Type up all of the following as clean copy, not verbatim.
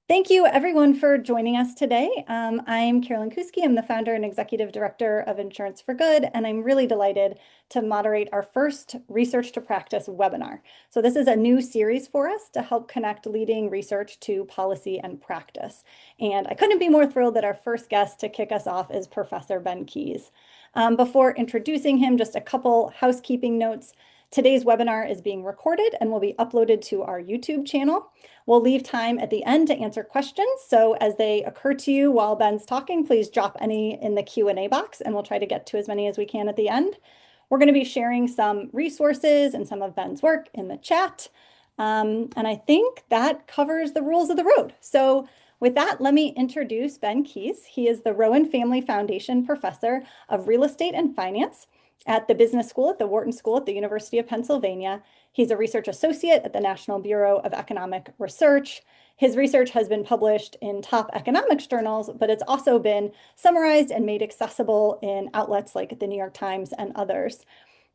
Thank you, everyone, for joining us today. I'm Carolyn Kuski. I'm the founder and executive director of Insurance for Good, and I'm really delighted to moderate our first Research to Practice webinar. So this is a new series for us to help connect leading research to policy and practice. And I couldn't be more thrilled that our first guest to kick us off is Professor Ben Keys. Before introducing him, just a couple housekeeping notes. Today's webinar is being recorded and will be uploaded to our YouTube channel. We'll leave time at the end to answer questions. So as they occur to you while Ben's talking, please drop any in the Q&A box and we'll try to get to as many as we can at the end. We're going to be sharing some resources and some of Ben's work in the chat. And I think that covers the rules of the road. So with that, let me introduce Ben Keys. He is the Rowan Family Foundation Professor of Real Estate and Finance at the Business School at the Wharton School at the University of Pennsylvania. He's a research associate at the National Bureau of Economic Research. His research has been published in top economics journals, but it's also been summarized and made accessible in outlets like the New York Times and others.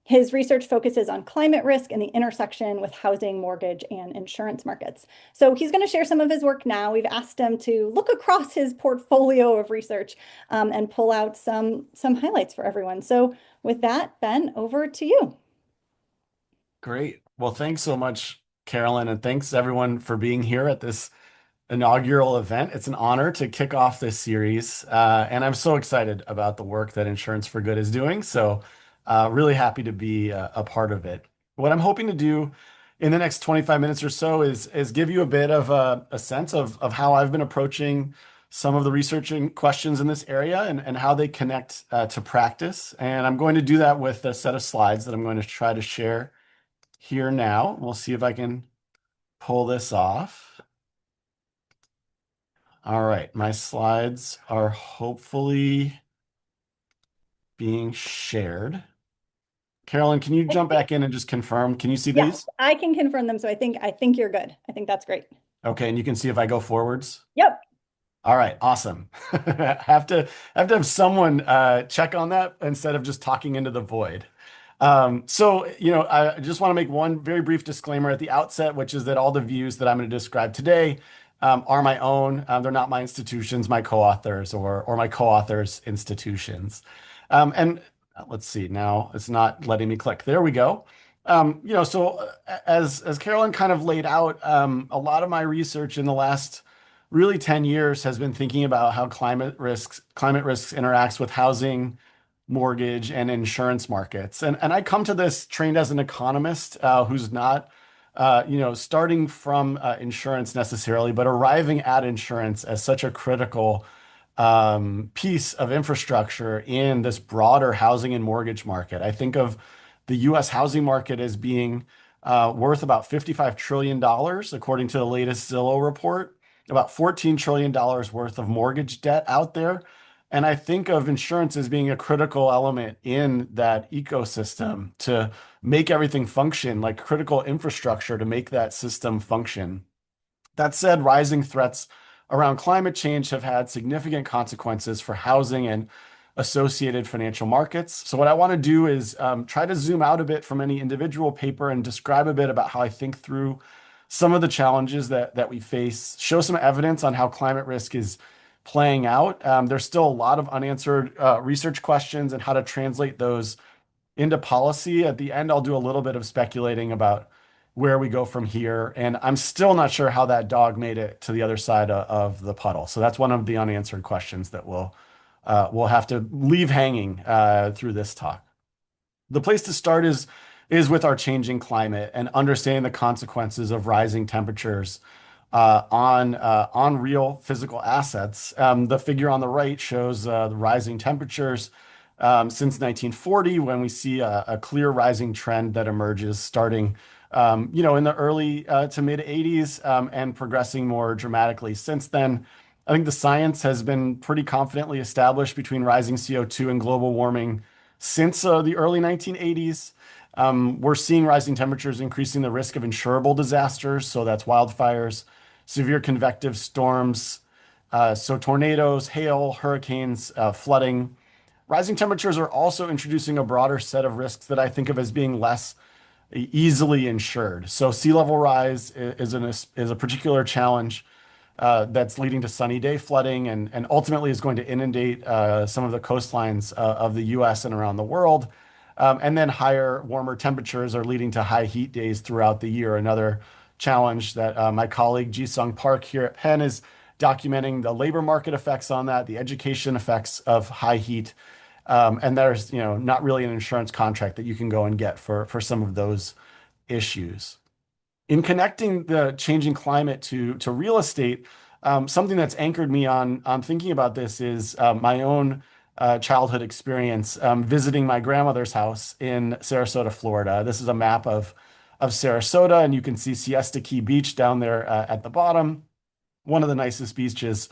His research focuses on climate risk and the intersection with housing, mortgage, and insurance markets. So he's going to share some of his work now. We've asked him to look across his portfolio of research and pull out some highlights for everyone. So with that, Ben, over to you. Great. Well, thanks so much, Carolyn, and thanks everyone for being here at this inaugural event. It's an honor to kick off this series, and I'm so excited about the work that Insurance for Good is doing. So, really happy to be a part of it. What I'm hoping to do in the next 25 minutes or so is give you a bit of a sense of how I've been approaching some of the researching questions in this area and how they connect to practice. And I'm going to do that with a set of slides that I'm going to try to share here now. We'll see if I can pull this off. All right, my slides are hopefully being shared. Carolyn, can you jump back in and just confirm? Can you see Yeah, these? I can confirm them. So I think you're good. I think that's great. Okay, and you can see if I go forwards. Yep. All right, awesome. Have someone check on that instead of just talking into the void. I just want to make one very brief disclaimer at the outset, which is that all the views that I'm going to describe today are my own. They're not my institutions, my co-authors, or my co-authors' institutions. And let's see, now it's not letting me click. There we go. As Carolyn kind of laid out, a lot of my research in the last really 10 years has been thinking about how climate risks interacts with housing, mortgage, and insurance markets. And I come to this trained as an economist who's not starting from insurance necessarily, but arriving at insurance as such a critical piece of infrastructure in this broader housing and mortgage market. I think of the US housing market as being worth about $55 trillion, according to the latest Zillow report, about $14 trillion worth of mortgage debt out there. And I think of insurance as being a critical element in that ecosystem to make everything function, like critical infrastructure to make that system function. That said, rising threats around climate change have had significant consequences for housing and associated financial markets. So what I want to do is try to zoom out a bit from any individual paper and describe a bit about how I think through some of the challenges that we face, show some evidence on how climate risk is playing out. There's still a lot of unanswered research questions and how to translate those into policy. At the end, I'll do a little bit of speculating about where we go from here. And I'm still not sure how that dog made it to the other side of the puddle. So that's one of the unanswered questions that we'll have to leave hanging through this talk. The place to start is with our changing climate and understanding the consequences of rising temperatures on real physical assets. The figure on the right shows the rising temperatures since 1940, when we see a clear rising trend that emerges starting in the early to mid 80s and progressing more dramatically since then. I think the science has been pretty confidently established between rising CO2 and global warming since the early 1980s. We're seeing rising temperatures increasing the risk of insurable disasters. So that's wildfires, severe convective storms, so tornadoes, hail, hurricanes, flooding. Rising temperatures are also introducing a broader set of risks that I think of as being less easily insured. So sea level rise is a particular challenge that's leading to sunny day flooding and ultimately is going to inundate some of the coastlines of the US and around the world. And then higher, warmer temperatures are leading to high heat days throughout the year. Another challenge that my colleague Ji-Sung Park here at Penn is documenting the labor market effects on that, the education effects of high heat. And there's, not really an insurance contract that you can go and get for some of those issues. In connecting the changing climate to real estate, something that's anchored me on thinking about this is my own childhood experience visiting my grandmother's house in Sarasota, Florida. This is a map of Sarasota, and you can see Siesta Key Beach down there at the bottom, one of the nicest beaches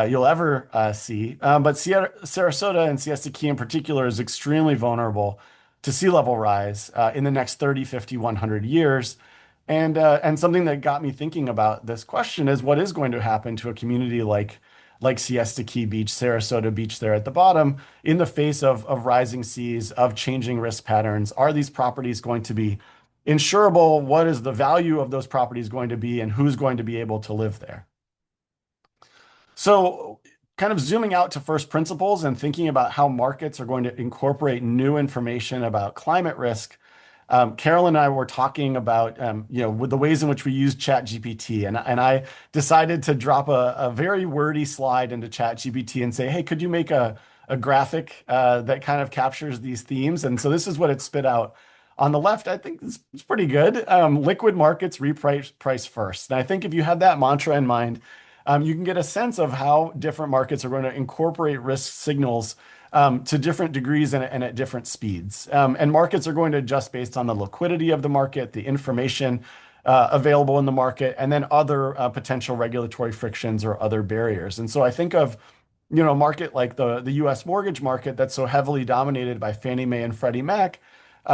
you'll ever see. But Sarasota and Siesta Key in particular is extremely vulnerable to sea level rise in the next 30, 50, 100 years. And something that got me thinking about this question is what is going to happen to a community like Siesta Key Beach, Sarasota Beach there at the bottom, in the face of rising seas, of changing risk patterns? Are these properties going to be insurable? What is the value of those properties going to be, and who's going to be able to live there? So, kind of zooming out to first principles and thinking about how markets are going to incorporate new information about climate risk. Carol and I were talking about, with the ways in which we use ChatGPT, and I decided to drop a very wordy slide into ChatGPT and say, "Hey, could you make a graphic that kind of captures these themes?" And so this is what it spit out. On the left, I think it's pretty good. Liquid markets price first, and I think if you have that mantra in mind, you can get a sense of how different markets are going to incorporate risk signals to different degrees and at different speeds. And markets are going to adjust based on the liquidity of the market, the information available in the market, and then other potential regulatory frictions or other barriers. And so I think of, a market like the US mortgage market that's so heavily dominated by Fannie Mae and Freddie Mac,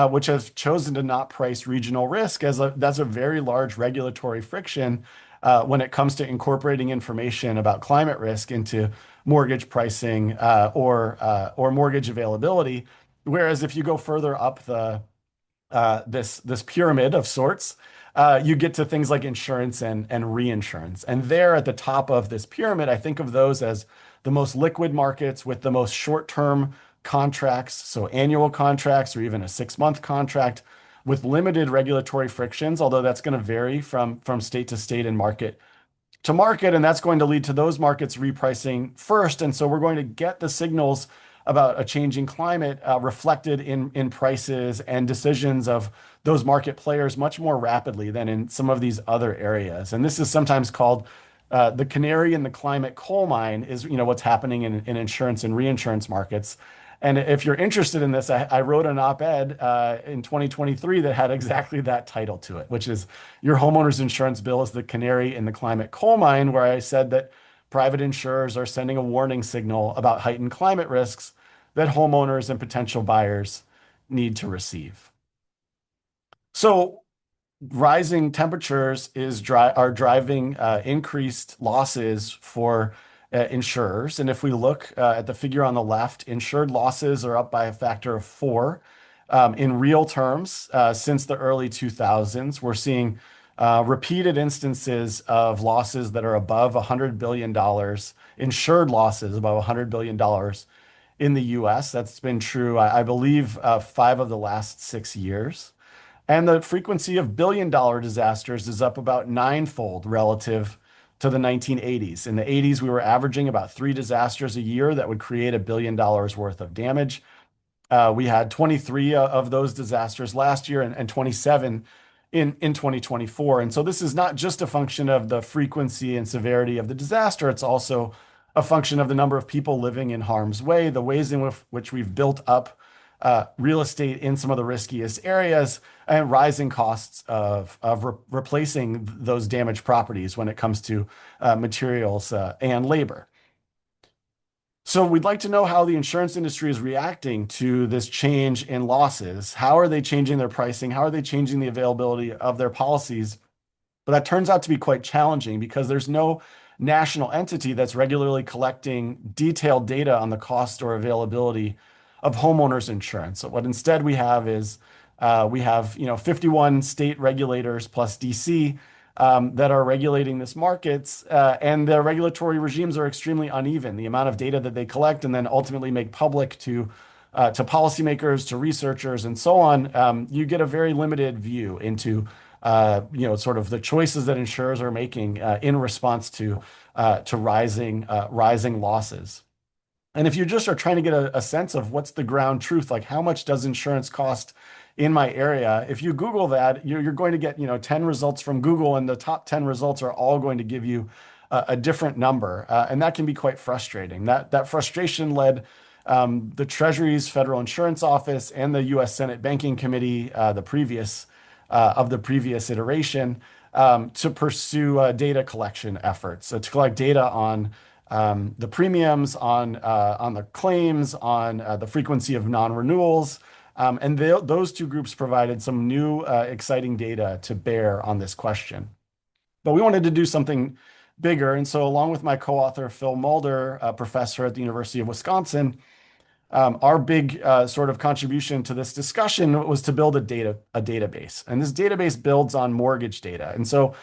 which has chosen to not price regional risk that's a very large regulatory friction when it comes to incorporating information about climate risk into mortgage pricing or mortgage availability. Whereas if you go further up this pyramid of sorts, you get to things like insurance and reinsurance. And there at the top of this pyramid, I think of those as the most liquid markets with the most short-term contracts, so annual contracts or even a 6-month contract with limited regulatory frictions, although that's going to vary from state to state and market to market, and that's going to lead to those markets repricing first. And so we're going to get the signals about a changing climate reflected in prices and decisions of those market players much more rapidly than in some of these other areas. And this is sometimes called the canary in the climate coal mine is, what's happening in insurance and reinsurance markets. And if you're interested in this, I wrote an op-ed in 2023 that had exactly that title to it, which is Your Homeowner's Insurance Bill is the Canary in the Climate Coal Mine, where I said that private insurers are sending a warning signal about heightened climate risks that homeowners and potential buyers need to receive. So rising temperatures are driving increased losses for insurers. And if we look at the figure on the left, insured losses are up by a factor of 4 in real terms since the early 2000s. We're seeing repeated instances of losses that are above $100 billion, insured losses above $100 billion in the US. That's been true, I believe, 5 of the last 6 years. And the frequency of billion-dollar disasters is up about 9-fold relative to the 1980s. In the 80s, we were averaging about 3 disasters a year that would create $1 billion worth of damage. We had 23 of those disasters last year and 27 in 2024. And so this is not just a function of the frequency and severity of the disaster, it's also a function of the number of people living in harm's way, the ways in which we've built up real estate in some of the riskiest areas, and rising costs of replacing those damaged properties when it comes to materials and labor. So we'd like to know how the insurance industry is reacting to this change in losses. How are they changing their pricing? How are they changing the availability of their policies? But that turns out to be quite challenging because there's no national entity that's regularly collecting detailed data on the cost or availability of homeowners insurance. So what instead we have is we have 51 state regulators plus DC that are regulating this markets, and the regulatory regimes are extremely uneven. The amount of data that they collect and then ultimately make public to policymakers, to researchers, and so on, you get a very limited view into sort of the choices that insurers are making in response to rising losses. And if you just are trying to get a sense of what's the ground truth, like how much does insurance cost in my area, if you Google that, you're going to get, 10 results from Google, and the top 10 results are all going to give you a different number. And that can be quite frustrating. That frustration led the Treasury's Federal Insurance Office and the U.S. Senate Banking Committee, the previous iteration, to pursue data collection efforts, so to collect data on the premiums, on the claims, on the frequency of non-renewals. And those two groups provided some new exciting data to bear on this question. But we wanted to do something bigger. And so along with my co-author, Phil Mulder, a professor at the University of Wisconsin, our big sort of contribution to this discussion was to build a database. And this database builds on mortgage data. And so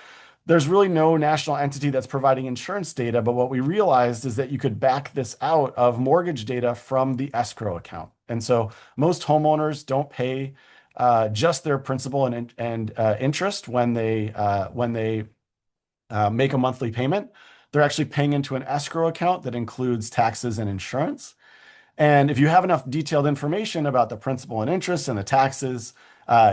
there's really no national entity that's providing insurance data, but what we realized is that you could back this out of mortgage data from the escrow account. And so most homeowners don't pay just their principal and interest when they make a monthly payment. They're actually paying into an escrow account that includes taxes and insurance. And if you have enough detailed information about the principal and interest and the taxes,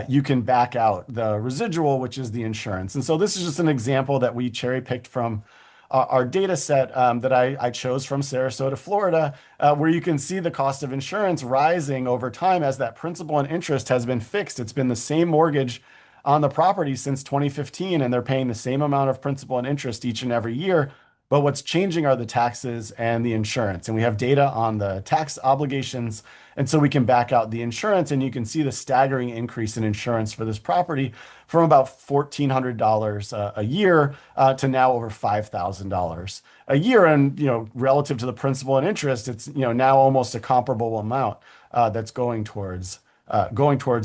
you can back out the residual, which is the insurance. And so this is just an example that we cherry picked from our data set that I chose from Sarasota, Florida, where you can see the cost of insurance rising over time as that principal and interest has been fixed. It's been the same mortgage on the property since 2015, and they're paying the same amount of principal and interest each and every year. But what's changing are the taxes and the insurance. And we have data on the tax obligations. And so we can back out the insurance, and you can see the staggering increase in insurance for this property from about $1,400 a year to now over $5,000 a year. And, relative to the principal and interest, it's, now almost a comparable amount that's going towards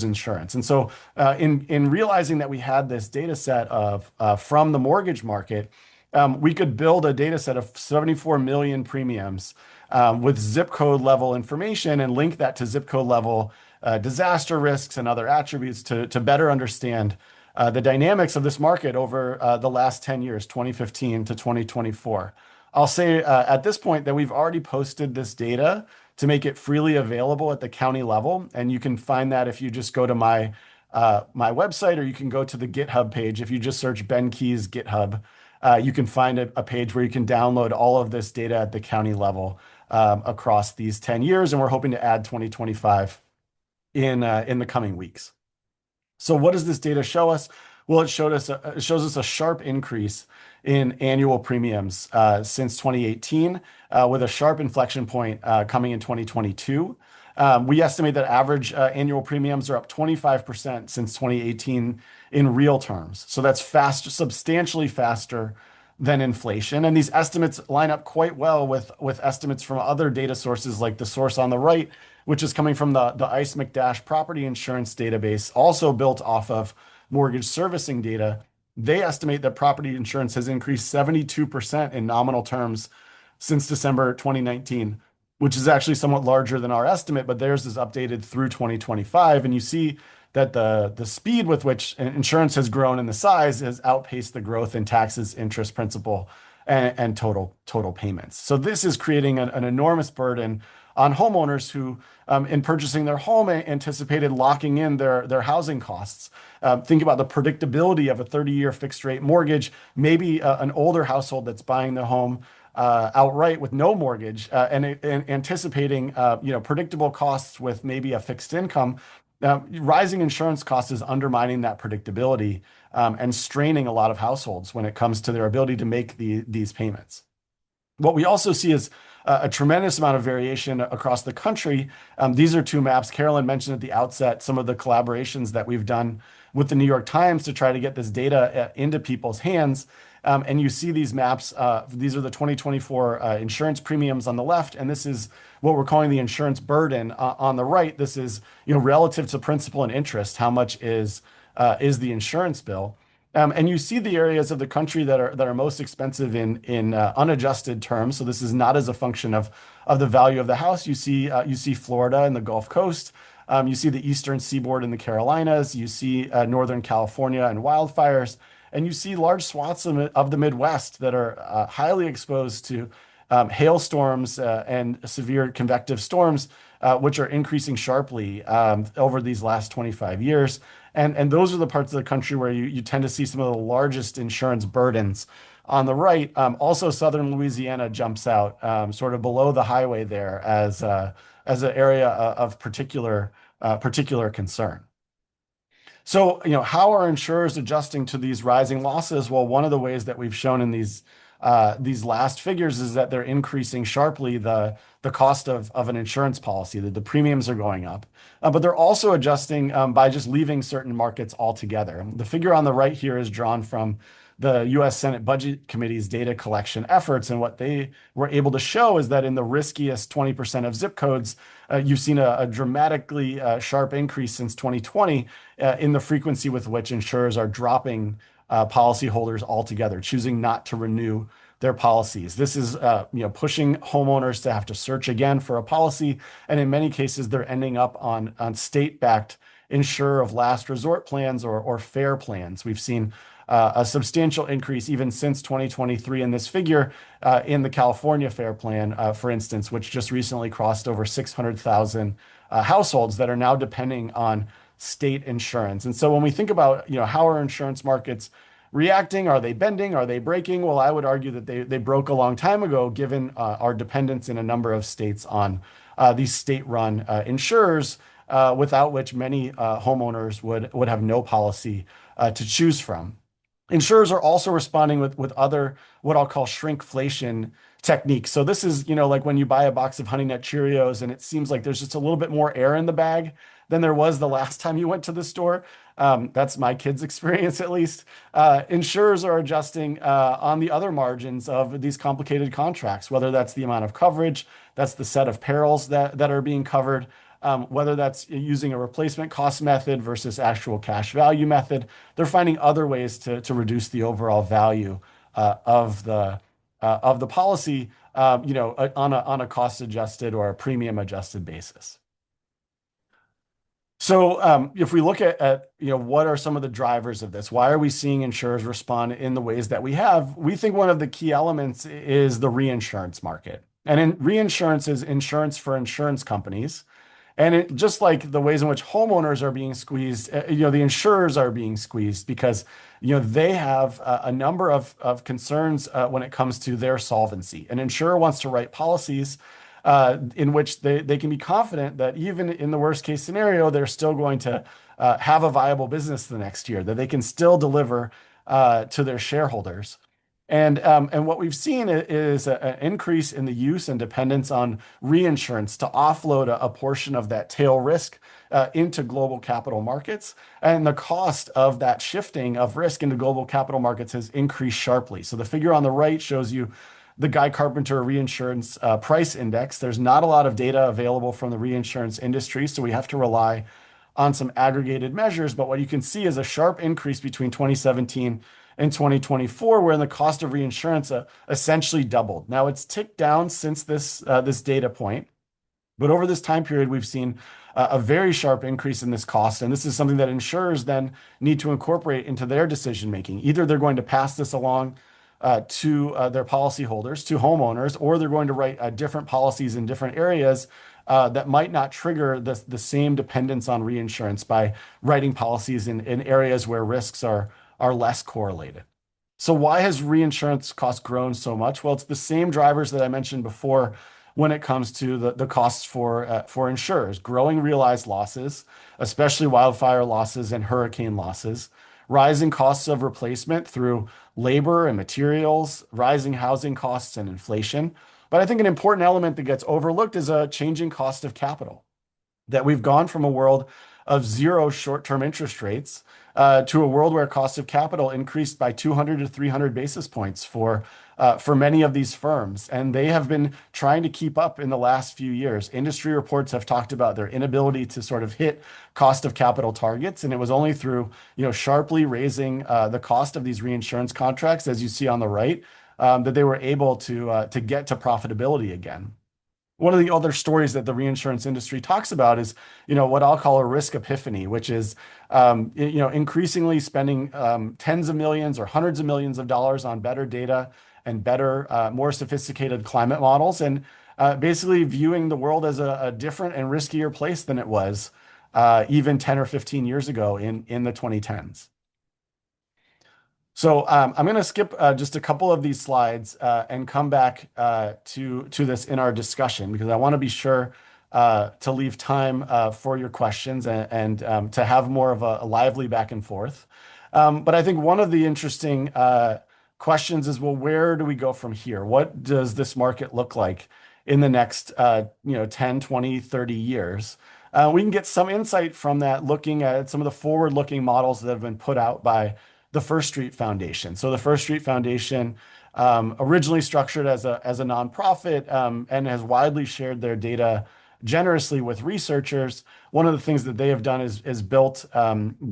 insurance. And so in realizing that we had this data set from the mortgage market, we could build a data set of 74 million premiums with zip code level information and link that to zip code level disaster risks and other attributes to better understand the dynamics of this market over the last 10 years, 2015 to 2024. I'll say at this point that we've already posted this data to make it freely available at the county level. And you can find that if you just go to my website, or you can go to the GitHub page. If you just search Ben Key's GitHub, you can find a page where you can download all of this data at the county level across these 10 years. And we're hoping to add 2025 in the coming weeks. So what does this data show us? Well, it shows us a sharp increase in annual premiums since 2018, with a sharp inflection point coming in 2022. We estimate that average annual premiums are up 25% since 2018 in real terms. So that's substantially faster than inflation. And these estimates line up quite well with estimates from other data sources, like the source on the right, which is coming from the ICE McDash property insurance database, also built off of mortgage servicing data. They estimate that property insurance has increased 72% in nominal terms since December 2019, which is actually somewhat larger than our estimate, but theirs is updated through 2025. And you see that the speed with which insurance has grown and the size has outpaced the growth in taxes, interest, principal, and total payments. So this is creating an enormous burden on homeowners who, in purchasing their home, anticipated locking in their housing costs. Think about the predictability of a 30-year fixed rate mortgage, maybe an older household that's buying their home outright with no mortgage, and anticipating predictable costs with maybe a fixed income. Rising insurance costs is undermining that predictability and straining a lot of households when it comes to their ability to make these payments. What we also see is a tremendous amount of variation across the country. These are two maps. Carolyn mentioned at the outset some of the collaborations that we've done with the New York Times to try to get this data into people's hands. And you see these maps. These are the 2024 insurance premiums on the left, and this is what we're calling the insurance burden on the right. This is, relative to principal and interest, how much is the insurance bill? And you see the areas of the country that are most expensive in unadjusted terms. So this is not as a function of the value of the house. You see Florida and the Gulf Coast. You see the Eastern Seaboard in the Carolinas. You see Northern California and wildfires, and you see large swaths of the Midwest that are highly exposed to hailstorms and severe convective storms, which are increasing sharply over these last 25 years. And those are the parts of the country where you tend to see some of the largest insurance burdens. On the right, also southern Louisiana jumps out sort of below the highway there as an area of particular concern. So, how are insurers adjusting to these rising losses? Well, one of the ways that we've shown in these last figures is that they're increasing sharply the cost of an insurance policy, that the premiums are going up. But they're also adjusting by just leaving certain markets altogether. The figure on the right here is drawn from the U.S. Senate Budget Committee's data collection efforts. And what they were able to show is that in the riskiest 20% of zip codes, you've seen a dramatically sharp increase since 2020 in the frequency with which insurers are dropping policyholders altogether, choosing not to renew their policies. This is pushing homeowners to have to search again for a policy, and in many cases, they're ending up on state-backed insurer of last resort plans or FAIR plans. We've seen a substantial increase even since 2023 in this figure in the California FAIR plan, for instance, which just recently crossed over 600,000 households that are now depending on state insurance. And so when we think about, how are insurance markets reacting? Are they bending? Are they breaking? Well, I would argue that they broke a long time ago, given our dependence in a number of states on these state-run insurers, without which many homeowners would have no policy to choose from. Insurers are also responding with other, what I'll call shrinkflation techniques. So this is, like when you buy a box of Honey Nut Cheerios and it seems like there's just a little bit more air in the bag than there was the last time you went to the store. That's my kids' experience, at least. Insurers are adjusting on the other margins of these complicated contracts, whether that's the amount of coverage, that's the set of perils that are being covered, whether that's using a replacement cost method versus actual cash value method. They're finding other ways to reduce the overall value of the policy, on a cost adjusted or a premium adjusted basis. So if we look at what are some of the drivers of this? Why are we seeing insurers respond in the ways that we have? We think one of the key elements is the reinsurance market. And reinsurance is insurance for insurance companies. And just like the ways in which homeowners are being squeezed, the insurers are being squeezed because, they have a number of concerns when it comes to their solvency. An insurer wants to write policies in which they can be confident that even in the worst case scenario, they're still going to have a viable business the next year, that they can still deliver to their shareholders. And what we've seen is an increase in the use and dependence on reinsurance to offload a portion of that tail risk into global capital markets. And the cost of that shifting of risk into global capital markets has increased sharply. So the figure on the right shows you the Guy Carpenter Reinsurance Price Index. There's not a lot of data available from the reinsurance industry, so we have to rely on some aggregated measures. But what you can see is a sharp increase between 2017 and 2024, where the cost of reinsurance essentially doubled. Now it's ticked down since this data point, but over this time period, we've seen a very sharp increase in this cost. And this is something that insurers then need to incorporate into their decision making. Either they're going to pass this along to their policyholders, to homeowners, or they're going to write different policies in different areas that might not trigger the same dependence on reinsurance by writing policies in areas where risks are less correlated. So why has reinsurance costs grown so much? Well, it's the same drivers that I mentioned before when it comes to the costs for insurers. Growing realized losses, especially wildfire losses and hurricane losses, rising costs of replacement through labor and materials, rising housing costs and inflation. But I think an important element that gets overlooked is a changing cost of capital. That we've gone from a world of zero short-term interest rates to a world where cost of capital increased by 200 to 300 basis points for many of these firms. And they have been trying to keep up in the last few years. Industry reports have talked about their inability to sort of hit cost of capital targets. And it was only through, sharply raising the cost of these reinsurance contracts, as you see on the right, that they were able to get to profitability again. One of the other stories that the reinsurance industry talks about is, what I'll call a risk epiphany, which is, increasingly spending tens of millions or hundreds of millions of dollars on better data and better, more sophisticated climate models, and basically viewing the world as a different and riskier place than it was even 10 or 15 years ago in the 2010s. So I'm going to skip just a couple of these slides and come back to this in our discussion because I want to be sure to leave time for your questions and to have more of a lively back and forth. But I think one of the interesting questions is, well, where do we go from here? What does this market look like in the next 10, 20, 30 years? We can get some insight from that looking at some of the forward-looking models that have been put out by the First Street Foundation. So the First Street Foundation, originally structured as a nonprofit, and has widely shared their data generously with researchers. One of the things that they have done is built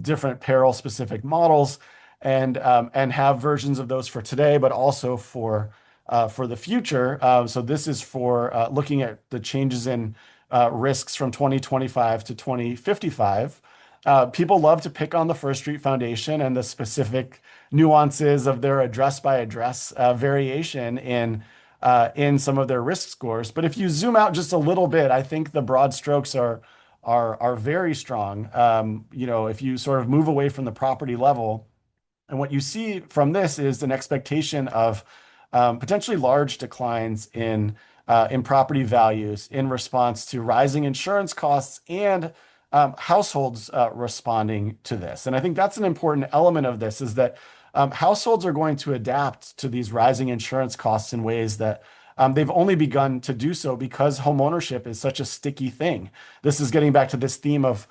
different peril-specific models and have versions of those for today, but also for the future. So this is for looking at the changes in risks from 2025 to 2055. People love to pick on the First Street Foundation and the specific nuances of their address by address variation in some of their risk scores. But if you zoom out just a little bit, I think the broad strokes are very strong. If you sort of move away from the property level, and what you see from this is an expectation of potentially large declines in property values in response to rising insurance costs and households responding to this. And I think that's an important element of this is that households are going to adapt to these rising insurance costs in ways that they've only begun to do so because homeownership is such a sticky thing. This is getting back to this theme of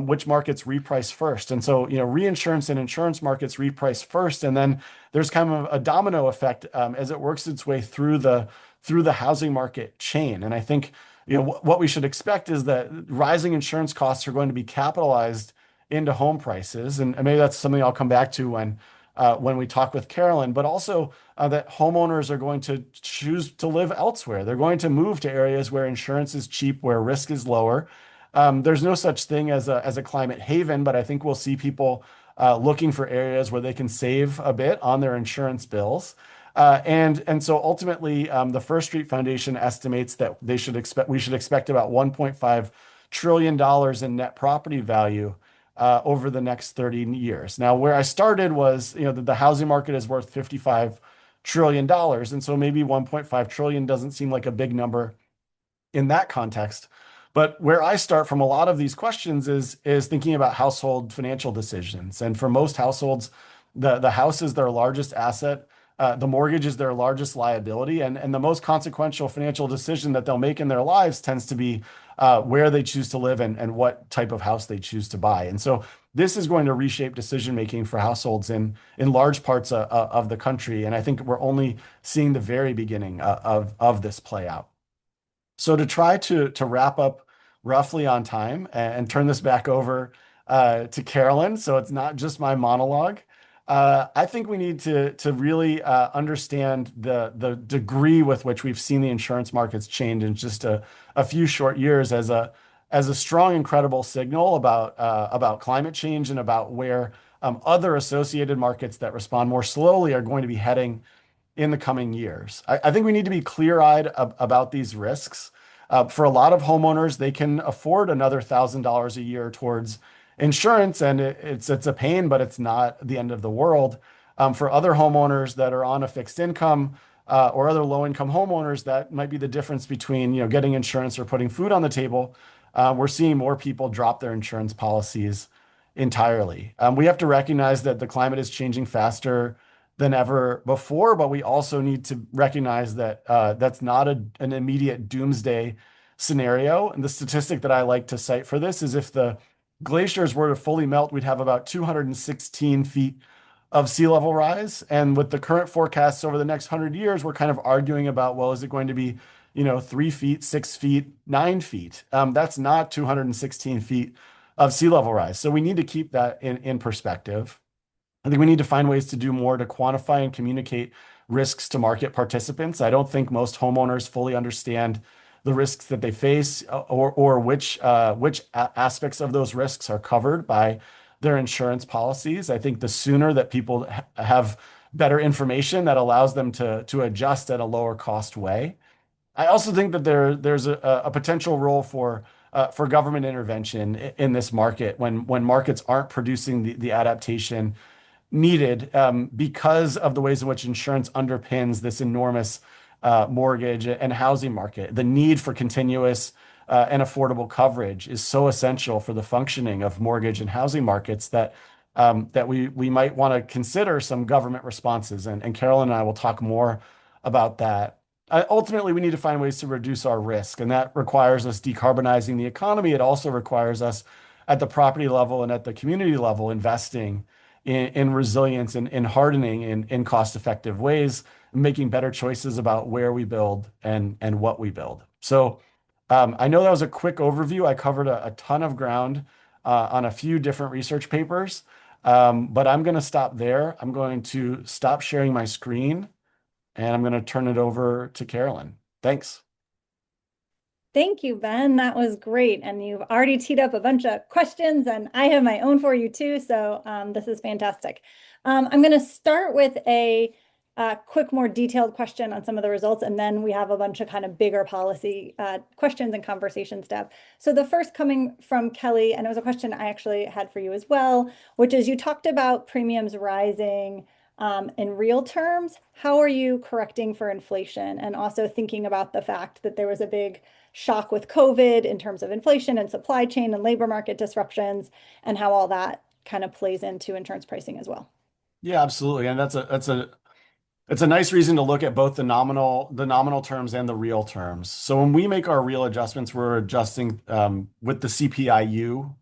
which markets reprice first. And so, reinsurance and insurance markets reprice first, and then there's kind of a domino effect as it works its way through the housing market chain. And I think what we should expect is that rising insurance costs are going to be capitalized into home prices, and maybe that's something I'll come back to when we talk with Carolyn. But also that homeowners are going to choose to live elsewhere. They're going to move to areas where insurance is cheap, where risk is lower. There's no such thing as a climate haven, but I think we'll see people looking for areas where they can save a bit on their insurance bills. And so ultimately, the First Street Foundation estimates that we should expect about $1.5 trillion in net property value over the next 30 years. Now, where I started was, the housing market is worth $55 trillion. And so maybe 1.5 trillion doesn't seem like a big number in that context. But where I start from a lot of these questions is thinking about household financial decisions. And for most households, the house is their largest asset. The mortgage is their largest liability, and the most consequential financial decision that they'll make in their lives tends to be where they choose to live and what type of house they choose to buy. And so this is going to reshape decision making for households in large parts of the country. And I think we're only seeing the very beginning of this play out. So to try to wrap up roughly on time and turn this back over to Carolyn, so it's not just my monologue. I think we need to really understand the degree with which we've seen the insurance markets change in just a few short years as a strong, incredible signal about climate change and about where other associated markets that respond more slowly are going to be heading in the coming years. I think we need to be clear-eyed about these risks. For a lot of homeowners, they can afford another $1,000 a year towards insurance, and it's a pain, but it's not the end of the world. For other homeowners that are on a fixed income or other low-income homeowners, that might be the difference between getting insurance or putting food on the table. We're seeing more people drop their insurance policies entirely. We have to recognize that the climate is changing faster than ever before, but we also need to recognize that that's not an immediate doomsday scenario. And the statistic that I like to cite for this is if the glaciers were to fully melt, we'd have about 216 feet of sea level rise. And with the current forecasts over the next 100 years, we're kind of arguing about, well, is it going to be, 3 feet, 6 feet, 9 feet? That's not 216 feet of sea level rise. So we need to keep that in perspective. I think we need to find ways to do more to quantify and communicate risks to market participants. I don't think most homeowners fully understand the risks that they face, or which aspects of those risks are covered by their insurance policies. I think the sooner that people have better information that allows them to adjust at a lower cost way. I also think that there's a potential role for government intervention in this market when markets aren't producing the adaptation needed, because of the ways in which insurance underpins this enormous mortgage and housing market. The need for continuous and affordable coverage is so essential for the functioning of mortgage and housing markets that we might want to consider some government responses. And Carolyn and I will talk more about that. Ultimately, we need to find ways to reduce our risk, and that requires us decarbonizing the economy. It also requires us at the property level and at the community level investing in resilience and in hardening in cost-effective ways, making better choices about where we build and what we build. So I know that was a quick overview. I covered a ton of ground on a few different research papers, but I'm going to stop there. I'm going to stop sharing my screen, and I'm going to turn it over to Carolyn. Thanks. Thank you, Ben. That was great. And you've already teed up a bunch of questions, and I have my own for you too. So this is fantastic. I'm going to start with a quick, more detailed question on some of the results, and then we have a bunch of kind of bigger policy questions and conversations to have. So the first coming from Kelly, and it was a question I actually had for you as well, which is you talked about premiums rising in real terms. How are you correcting for inflation? And also thinking about the fact that there was a big shock with COVID in terms of inflation and supply chain and labor market disruptions, and how all that kind of plays into insurance pricing as well. Yeah, absolutely. And it's a nice reason to look at both the nominal terms and the real terms. So when we make our real adjustments, we're adjusting with the CPIU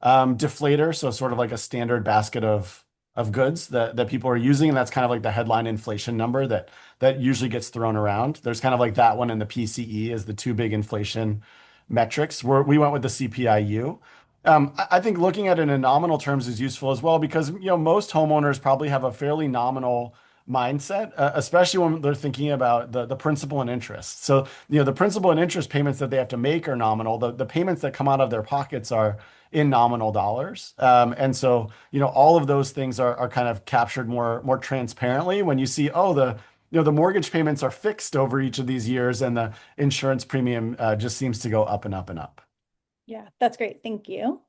deflator, so sort of like a standard basket of goods that people are using, and that's kind of like the headline inflation number that usually gets thrown around. There's kind of like that one and the PCE as the two big inflation metrics. We went with the CPIU. I think looking at it in nominal terms is useful as well because most homeowners probably have a fairly nominal mindset, especially when they're thinking about the principal and interest. So, the principal and interest payments that they have to make are nominal. The payments that come out of their pockets are in nominal dollars. And so, all of those things are kind of captured more transparently when you see, oh, the mortgage payments are fixed over each of these years and the insurance premium just seems to go up and up and up. Yeah, that's great. Thank you.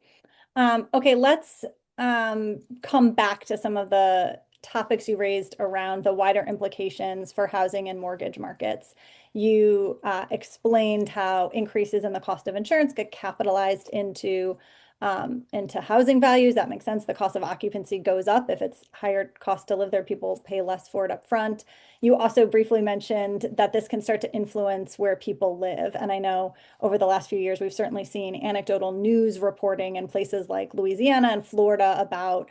Okay, let's come back to some of the topics you raised around the wider implications for housing and mortgage markets. You explained how increases in the cost of insurance get capitalized into housing values. That makes sense. The cost of occupancy goes up. If it's higher cost to live there, people pay less for it up front. You also briefly mentioned that this can start to influence where people live. And I know over the last few years, we've certainly seen anecdotal news reporting in places like Louisiana and Florida about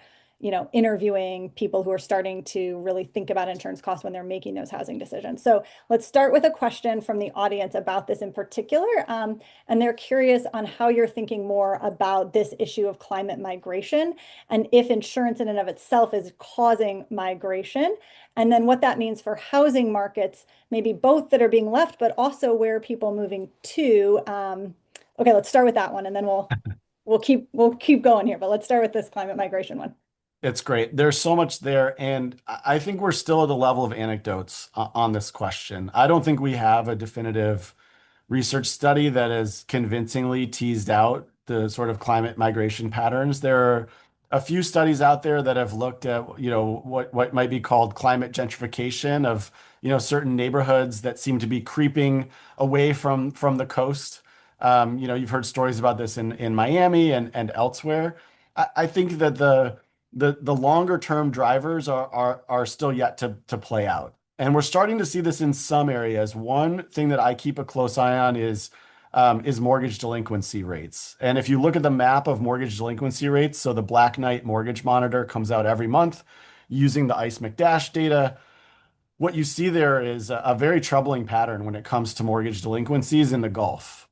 interviewing people who are starting to really think about insurance costs when they're making those housing decisions. So let's start with a question from the audience about this in particular. And they're curious on how you're thinking more about this issue of climate migration and if insurance in and of itself is causing migration, and then what that means for housing markets, maybe both that are being left, but also where are people moving to. Okay, let's start with that one, and then we'll keep going here. But let's start with this climate migration one. It's great. There's so much there, and I think we're still at the level of anecdotes on this question. I don't think we have a definitive research study that has convincingly teased out the sort of climate migration patterns. There are a few studies out there that have looked at, what might be called climate gentrification of, certain neighborhoods that seem to be creeping away from the coast. You've heard stories about this in Miami and elsewhere. I think that the longer term drivers are still yet to play out. And we're starting to see this in some areas. One thing that I keep a close eye on is is mortgage delinquency rates. And if you look at the map of mortgage delinquency rates, so the Black Knight Mortgage Monitor comes out every month using the ICE McDash data. What you see there is a very troubling pattern when it comes to mortgage delinquencies in the Gulf.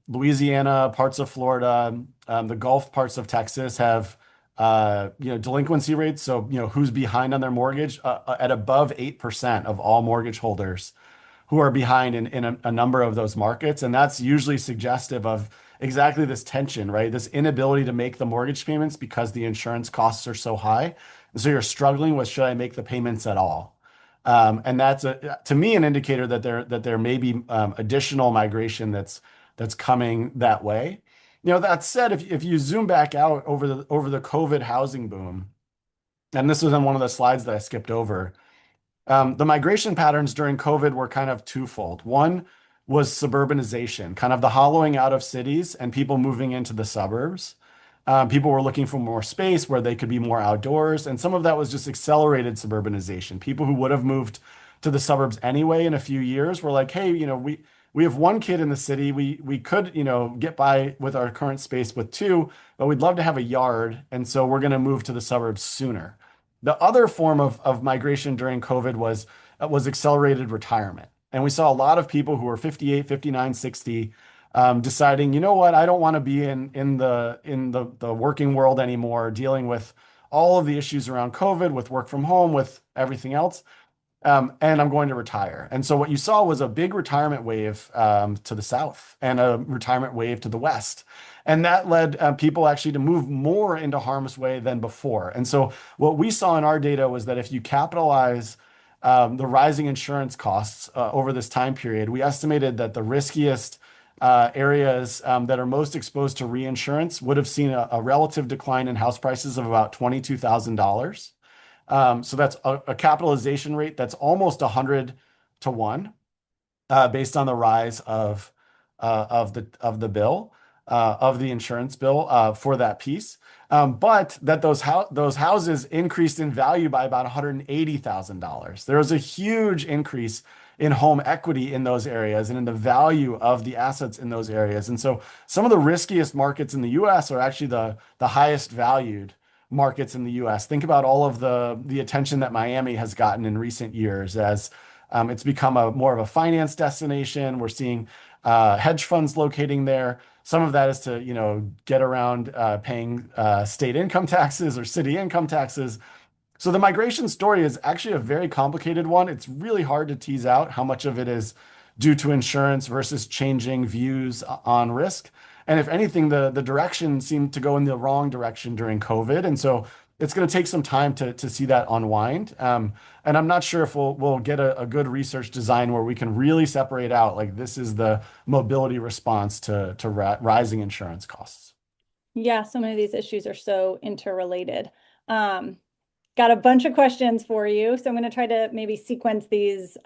Louisiana, parts of Florida, the Gulf parts of Texas have delinquency rates. So, who's behind on their mortgage at above 8% of all mortgage holders who are behind in a number of those markets. And that's usually suggestive of exactly this tension, right? This inability to make the mortgage payments because the insurance costs are so high. And so you're struggling with, should I make the payments at all? And that's to me an indicator that there may be additional migration that's coming that way. That said, if you zoom back out over the COVID housing boom, and this was on one of the slides that I skipped over, the migration patterns during COVID were kind of twofold. One was suburbanization, kind of the hollowing out of cities and people moving into the suburbs. People were looking for more space where they could be more outdoors, and some of that was just accelerated suburbanization. People who would have moved to the suburbs anyway in a few years were like, "Hey, we have one kid in the city. We could, get by with our current space with two, but we'd love to have a yard, and so we're going to move to the suburbs sooner." The other form of migration during COVID was accelerated retirement. And we saw a lot of people who were 58, 59, 60 deciding, you know what, I don't want to be in the working world anymore, dealing with all of the issues around COVID, with work from home, with everything else. And I'm going to retire. And so what you saw was a big retirement wave to the south and a retirement wave to the west. And that led people actually to move more into harm's way than before. And so what we saw in our data was that if you capitalize the rising insurance costs over this time period, we estimated that the riskiest areas that are most exposed to reinsurance would have seen a relative decline in house prices of about $22,000. So that's a capitalization rate that's almost 100 to 1 based on the rise of the bill of the insurance bill for that piece. But that those houses increased in value by about $180,000. There was a huge increase in home equity in those areas and in the value of the assets in those areas. And so some of the riskiest markets in the US are actually the highest valued markets in the US. Think about all of the attention that Miami has gotten in recent years as it's become more of a finance destination. We're seeing hedge funds locating there. Some of that is to, get around paying state income taxes or city income taxes. So the migration story is actually a very complicated one. It's really hard to tease out how much of it is due to insurance versus changing views on risk. And if anything, the direction seemed to go in the wrong direction during COVID. And so it's going to take some time to see that unwind. And I'm not sure if we'll get a good research design where we can really separate out, like, this is the mobility response to rising insurance costs. Yeah, so many of these issues are so interrelated. Got a bunch of questions for you. So I'm going to try to maybe sequence these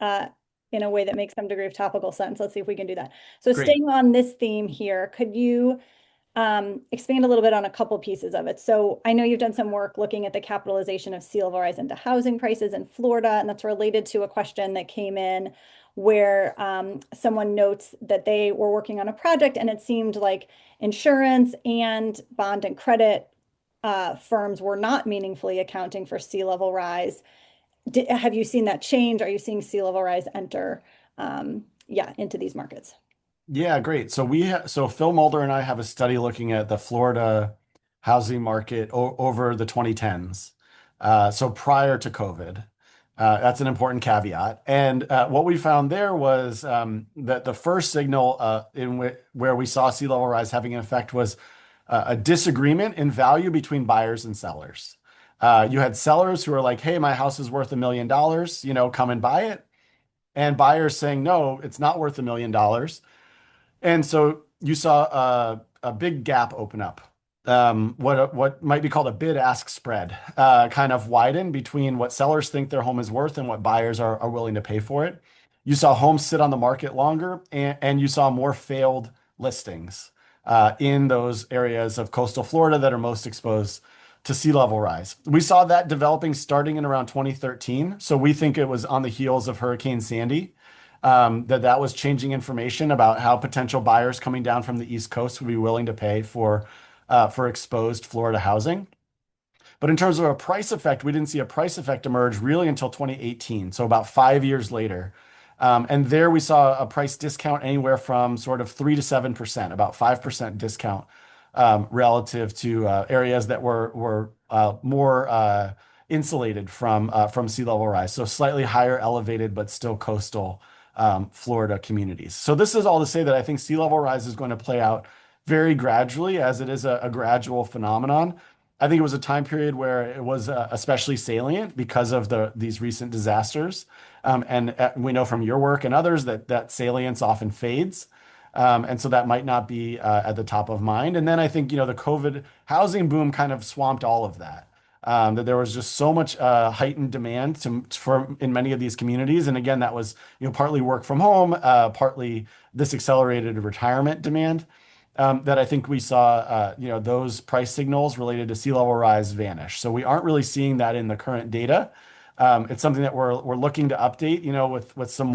in a way that makes some degree of topical sense. Let's see if we can do that. So Great. staying on this theme here, could you expand a little bit on a couple pieces of it? So I know you've done some work looking at the capitalization of sea level rise into housing prices in Florida, and that's related to a question that came in where someone notes that they were working on a project and it seemed like insurance and bond and credit firms were not meaningfully accounting for sea level rise. Have you seen that change? Are you seeing sea level rise enter, into these markets? Yeah, great. So Phil Mulder and I have a study looking at the Florida housing market over the 2010s. So prior to COVID. That's an important caveat. And what we found there was that the first signal where we saw sea level rise having an effect was a disagreement in value between buyers and sellers. You had sellers who were like, "Hey, my house is worth $1 million, come and buy it." And buyers saying, "No, it's not worth $1 million." And so you saw a big gap open up. What might be called a bid-ask spread kind of widen between what sellers think their home is worth and what buyers are willing to pay for it. You saw homes sit on the market longer, and you saw more failed listings in those areas of coastal Florida that are most exposed to sea level rise. We saw that developing starting in around 2013. So we think it was on the heels of Hurricane Sandy. that was changing information about how potential buyers coming down from the East Coast would be willing to pay for exposed Florida housing. But in terms of a price effect, we didn't see a price effect emerge really until 2018, so about 5 years later. And there we saw a price discount anywhere from sort of 3 to 7%, about 5% discount relative to areas that were more insulated from sea level rise. So slightly higher elevated, but still coastal Florida communities. So this is all to say that I think sea level rise is going to play out very gradually as it is a gradual phenomenon. I think it was a time period where it was especially salient because of these recent disasters. And we know from your work and others that that salience often fades. And so that might not be at the top of mind. And then I think, the COVID housing boom kind of swamped all of that. That there was just so much heightened demand for in many of these communities. And again, that was, partly work from home, partly this accelerated retirement demand. That I think we saw, those price signals related to sea level rise vanish. So we aren't really seeing that in the current data. It's something that we're looking to update, with some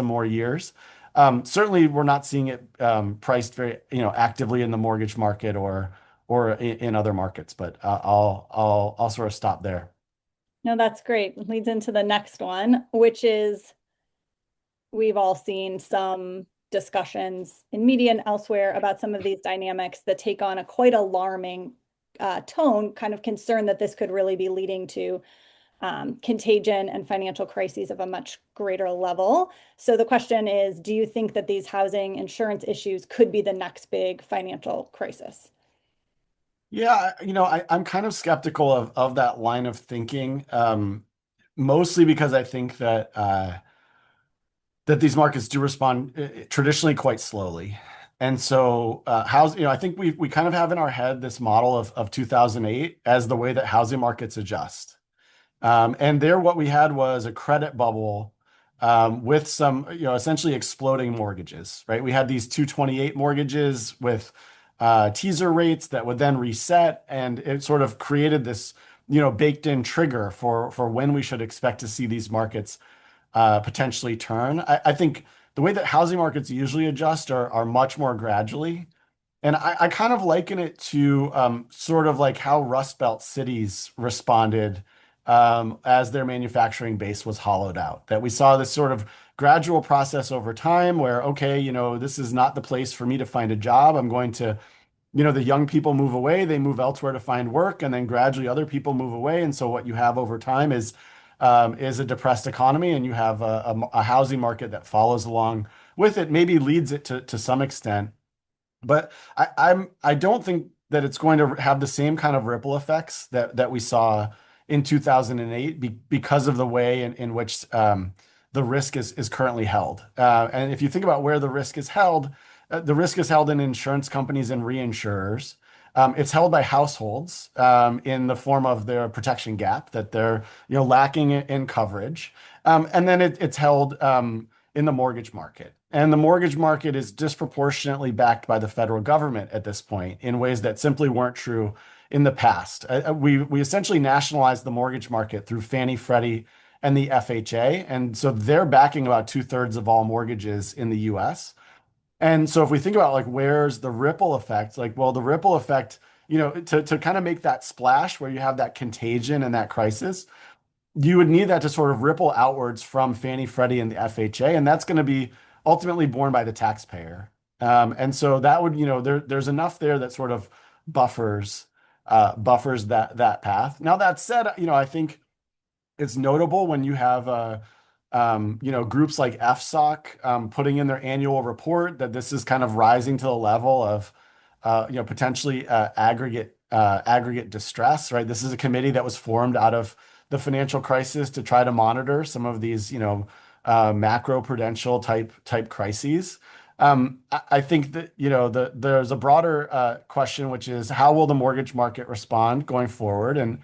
more years. Certainly, we're not seeing it priced very, actively in the mortgage market or in other markets. But I'll sort of stop there. No, that's great. Leads into the next one, which is we've all seen some discussions in media and elsewhere about some of these dynamics that take on a quite alarming tone, kind of concern that this could really be leading to contagion and financial crises of a much greater level. So the question is, do you think that these housing insurance issues could be the next big financial crisis? Yeah, I'm kind of skeptical of that line of thinking, mostly because I think that these markets do respond traditionally quite slowly. And so, I think we kind of have in our head this model of 2008 as the way that housing markets adjust. And there, what we had was a credit bubble with some, essentially exploding mortgages, right? We had these 228 mortgages with teaser rates that would then reset, and it sort of created this, baked in trigger for when we should expect to see these markets potentially turn. I think the way that housing markets usually adjust are much more gradually. And I kind of liken it to sort of like how Rust Belt cities responded as their manufacturing base was hollowed out. That we saw this sort of gradual process over time where, okay, this is not the place for me to find a job. I'm going to, the young people move away, they move elsewhere to find work, and then gradually other people move away. And so what you have over time is a depressed economy, and you have a housing market that follows along with it, maybe leads it to some extent. But I don't think that it's going to have the same kind of ripple effects that we saw in 2008 because of the way in which the risk is currently held. And if you think about where the risk is held in insurance companies and reinsurers. It's held by households in the form of their protection gap that they're lacking in coverage, and then it's held in the mortgage market. And the mortgage market is disproportionately backed by the federal government at this point in ways that simply weren't true in the past. We essentially nationalized the mortgage market through Fannie, Freddie, and the FHA, and so they're backing about 2/3 of all mortgages in the U.S. And so if we think about like where's the ripple effect, like, well, the ripple effect, to kind of make that splash where you have that contagion and that crisis, you would need that to sort of ripple outwards from Fannie, Freddie, and the FHA, and that's going to be ultimately borne by the taxpayer. And so that would, there's enough there that sort of buffers that path. Now that said, I think it's notable when you have groups like FSOC putting in their annual report that this is kind of rising to the level of potentially aggregate distress, right? This is a committee that was formed out of the financial crisis to try to monitor some of these macro prudential type crises. I think that there's a broader question, which is how will the mortgage market respond going forward? And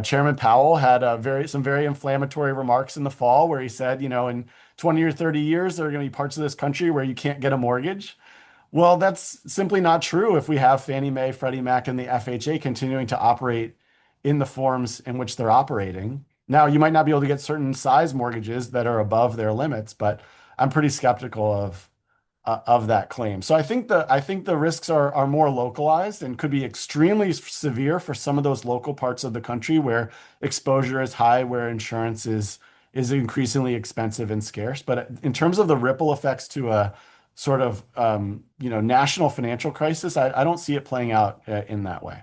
Chairman Powell had some very inflammatory remarks in the fall where he said, in 20 or 30 years, there are going to be parts of this country where you can't get a mortgage. Well, that's simply not true if we have Fannie Mae, Freddie Mac, and the FHA continuing to operate in the forms in which they're operating. Now, you might not be able to get certain size mortgages that are above their limits, but I'm pretty skeptical of that claim. So I think the risks are more localized and could be extremely severe for some of those local parts of the country where exposure is high, where insurance is increasingly expensive and scarce. But in terms of the ripple effects to a sort of national financial crisis, I don't see it playing out in that way.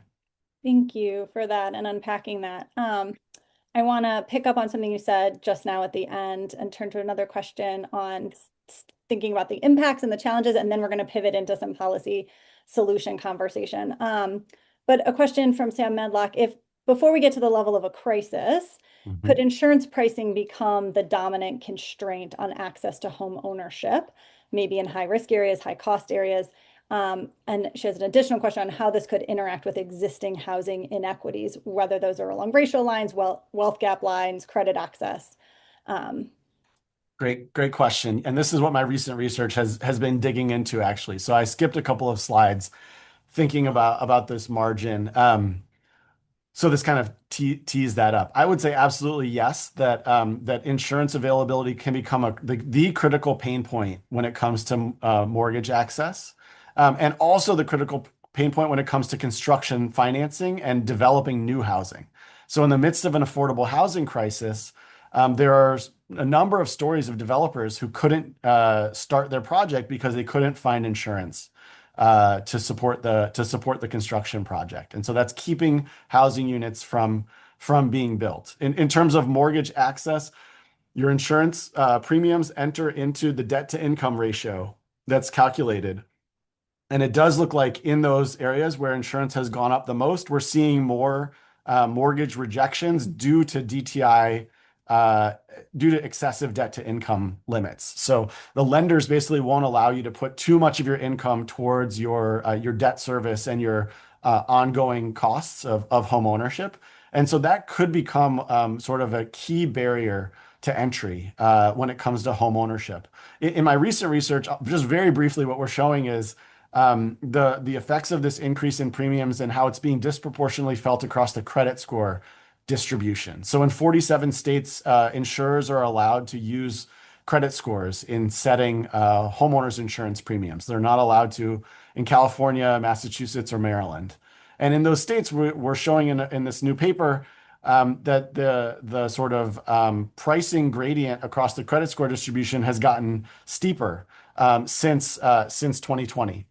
Thank you for that and unpacking that. I want to pick up on something you said just now at the end and turn to another question on thinking about the impacts and the challenges, and then we're going to pivot into some policy solution conversation. But a question from Sam Medlock, if before we get to the level of a crisis, could Mhm. insurance pricing become the dominant constraint on access to home ownership, maybe in high risk areas, high cost areas? And she has an additional question on how this could interact with existing housing inequities, whether those are along racial lines, wealth gap lines, credit access. Um, Great question. And this is what my recent research has been digging into actually. So I skipped a couple of slides thinking about this margin. So this kind of tees that up. I would say absolutely yes, that that insurance availability can become the critical pain point when it comes to mortgage access, and also the critical pain point when it comes to construction financing and developing new housing. So in the midst of an affordable housing crisis, there are a number of stories of developers who couldn't start their project because they couldn't find insurance to support the construction project. And so that's keeping housing units from being built. In terms of mortgage access, your insurance premiums enter into the debt to income ratio that's calculated. And it does look like in those areas where insurance has gone up the most, we're seeing more mortgage rejections due to DTI, uh, due to excessive debt to income limits. So the lenders basically won't allow you to put too much of your income towards your debt service and your ongoing costs of home ownership. And so that could become sort of a key barrier to entry when it comes to home ownership. In my recent research, just very briefly, what we're showing is the effects of this increase in premiums and how it's being disproportionately felt across the credit score distribution. So in 47 states, insurers are allowed to use credit scores in setting homeowners insurance premiums. They're not allowed to in California, Massachusetts, or Maryland. And in those states, we're showing in this new paper that the sort of pricing gradient across the credit score distribution has gotten steeper since 2020.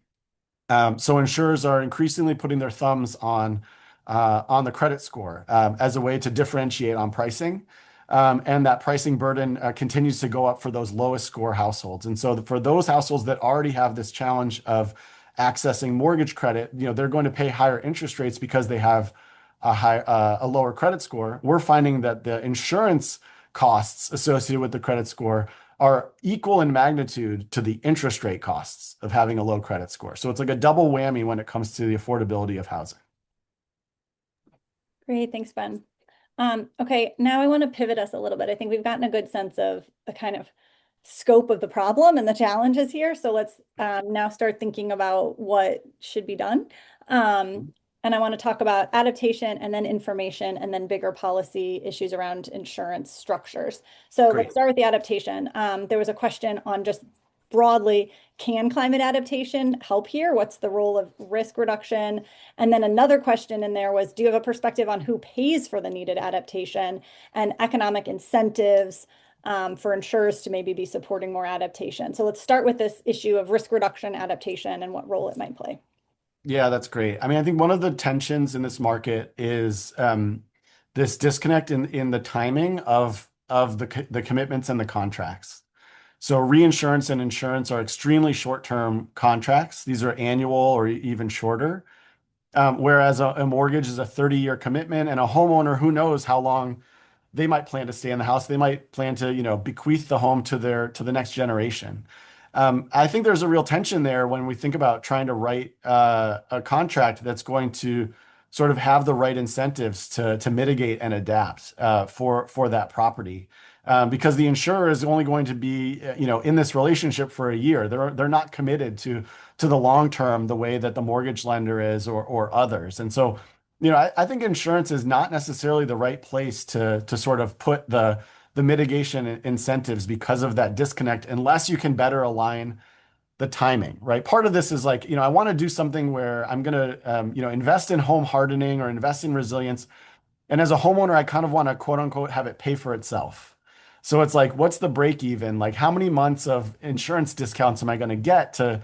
So insurers are increasingly putting their thumbs on the credit score as a way to differentiate on pricing. And that pricing burden continues to go up for those lowest score households. And so for those households that already have this challenge of accessing mortgage credit, they're going to pay higher interest rates because they have a lower credit score. We're finding that the insurance costs associated with the credit score are equal in magnitude to the interest rate costs of having a low credit score. So it's like a double whammy when it comes to the affordability of housing. Great, thanks, Ben. Okay, now I want to pivot us a little bit. I think we've gotten a good sense of the kind of scope of the problem and the challenges here. So let's now start thinking about what should be done. And I want to talk about adaptation and then information and then bigger policy issues around insurance structures. So let's Great. start with the adaptation. There was a question on just broadly, can climate adaptation help here? What's the role of risk reduction? And then another question in there was, do you have a perspective on who pays for the needed adaptation and economic incentives for insurers to maybe be supporting more adaptation? So let's start with this issue of risk reduction adaptation and what role it might play. Yeah, that's great. I mean, I think one of the tensions in this market is this disconnect in the timing of the commitments and the contracts. So reinsurance and insurance are extremely short-term contracts. These are annual or even shorter. Whereas a mortgage is a 30-year commitment, and a homeowner, who knows how long they might plan to stay in the house. They might plan to, bequeath the home to the next generation. I think there's a real tension there when we think about trying to write a contract that's going to sort of have the right incentives to mitigate and adapt for that property. Because the insurer is only going to be, in this relationship for a year. They're not committed to the long term the way that the mortgage lender is or others. And so, I think insurance is not necessarily the right place to sort of put the the mitigation incentives because of that disconnect, unless you can better align the timing, right? Part of this is like, I want to do something where I'm going to, invest in home hardening or invest in resilience. And as a homeowner, I kind of want to quote unquote have it pay for itself. So it's like, what's the break even? Like, how many months of insurance discounts am I going to get to,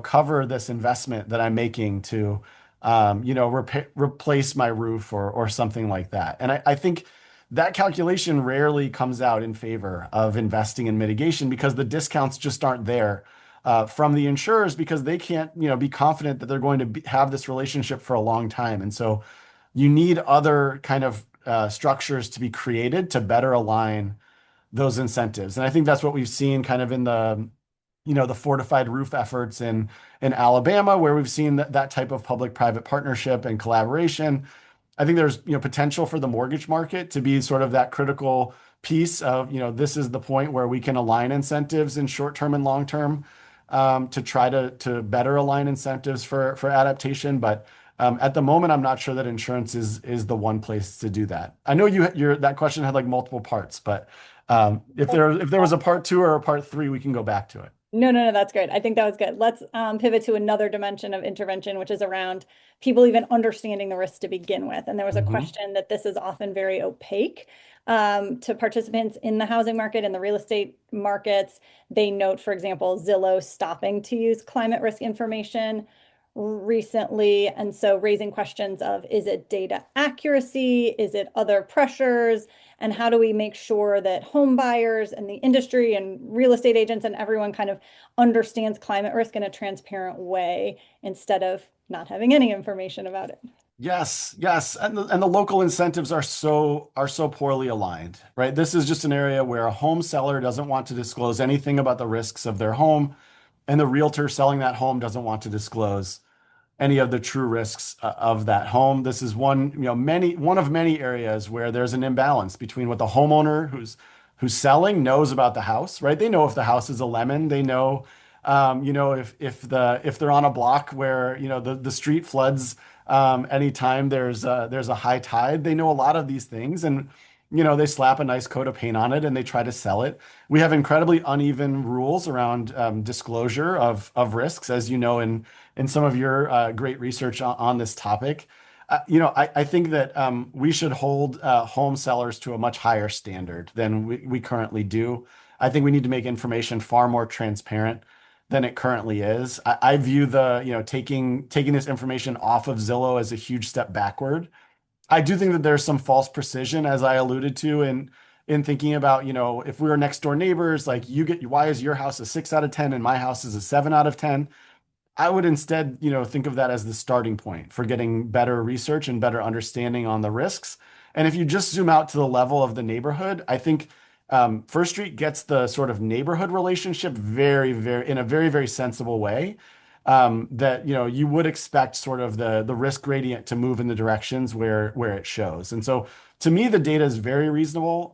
cover this investment that I'm making to, replace my roof or something like that. And I think that calculation rarely comes out in favor of investing in mitigation because the discounts just aren't there from the insurers because they can't, be confident that they're going to have this relationship for a long time. And so you need other kind of structures to be created to better align those incentives. And I think that's what we've seen kind of in the fortified roof efforts in Alabama, where we've seen that type of public-private partnership and collaboration. I think there's, potential for the mortgage market to be sort of that critical piece of, this is the point where we can align incentives in short term and long term to try to better align incentives for adaptation. But at the moment, I'm not sure that insurance is the one place to do that. I know that question had like multiple parts, but if there was a part two or a part three, we can go back to it. No, no, no, that's great. I think that was good. Let's pivot to another dimension of intervention, which is around people even understanding the risk to begin with. And there was a Mhm. question that this is often very opaque to participants in the housing market and the real estate markets. They note, for example, Zillow stopping to use climate risk information recently. And so raising questions of, is it data accuracy? Is it other pressures? And how do we make sure that home buyers and the industry and real estate agents and everyone kind of understands climate risk in a transparent way instead of not having any information about it? Yes, yes, and the local incentives are so poorly aligned, right? This is just an area where a home seller doesn't want to disclose anything about the risks of their home, and the realtor selling that home doesn't want to disclose any of the true risks of that home. This is one of many areas where there's an imbalance between what the homeowner who's selling knows about the house, right? They know if the house is a lemon, they know, if they're on a block where, the street floods anytime there's a high tide, they know a lot of these things and they slap a nice coat of paint on it and they try to sell it. We have incredibly uneven rules around disclosure of risks, as you know, in some of your great research on this topic. I think that we should hold home sellers to a much higher standard than we currently do. I think we need to make information far more transparent than it currently is. I view taking this information off of Zillow as a huge step backward. I do think that there's some false precision, as I alluded to, in thinking about, if we were next door neighbors, like why is your house a 6 out of 10 and my house is a 7 out of 10? I would instead, think of that as the starting point for getting better research and better understanding on the risks. And if you just zoom out to the level of the neighborhood, I think First Street gets the sort of neighborhood relationship in a very, very sensible way. That you would expect sort of the risk gradient to move in the directions where it shows. And so to me, the data is very reasonable.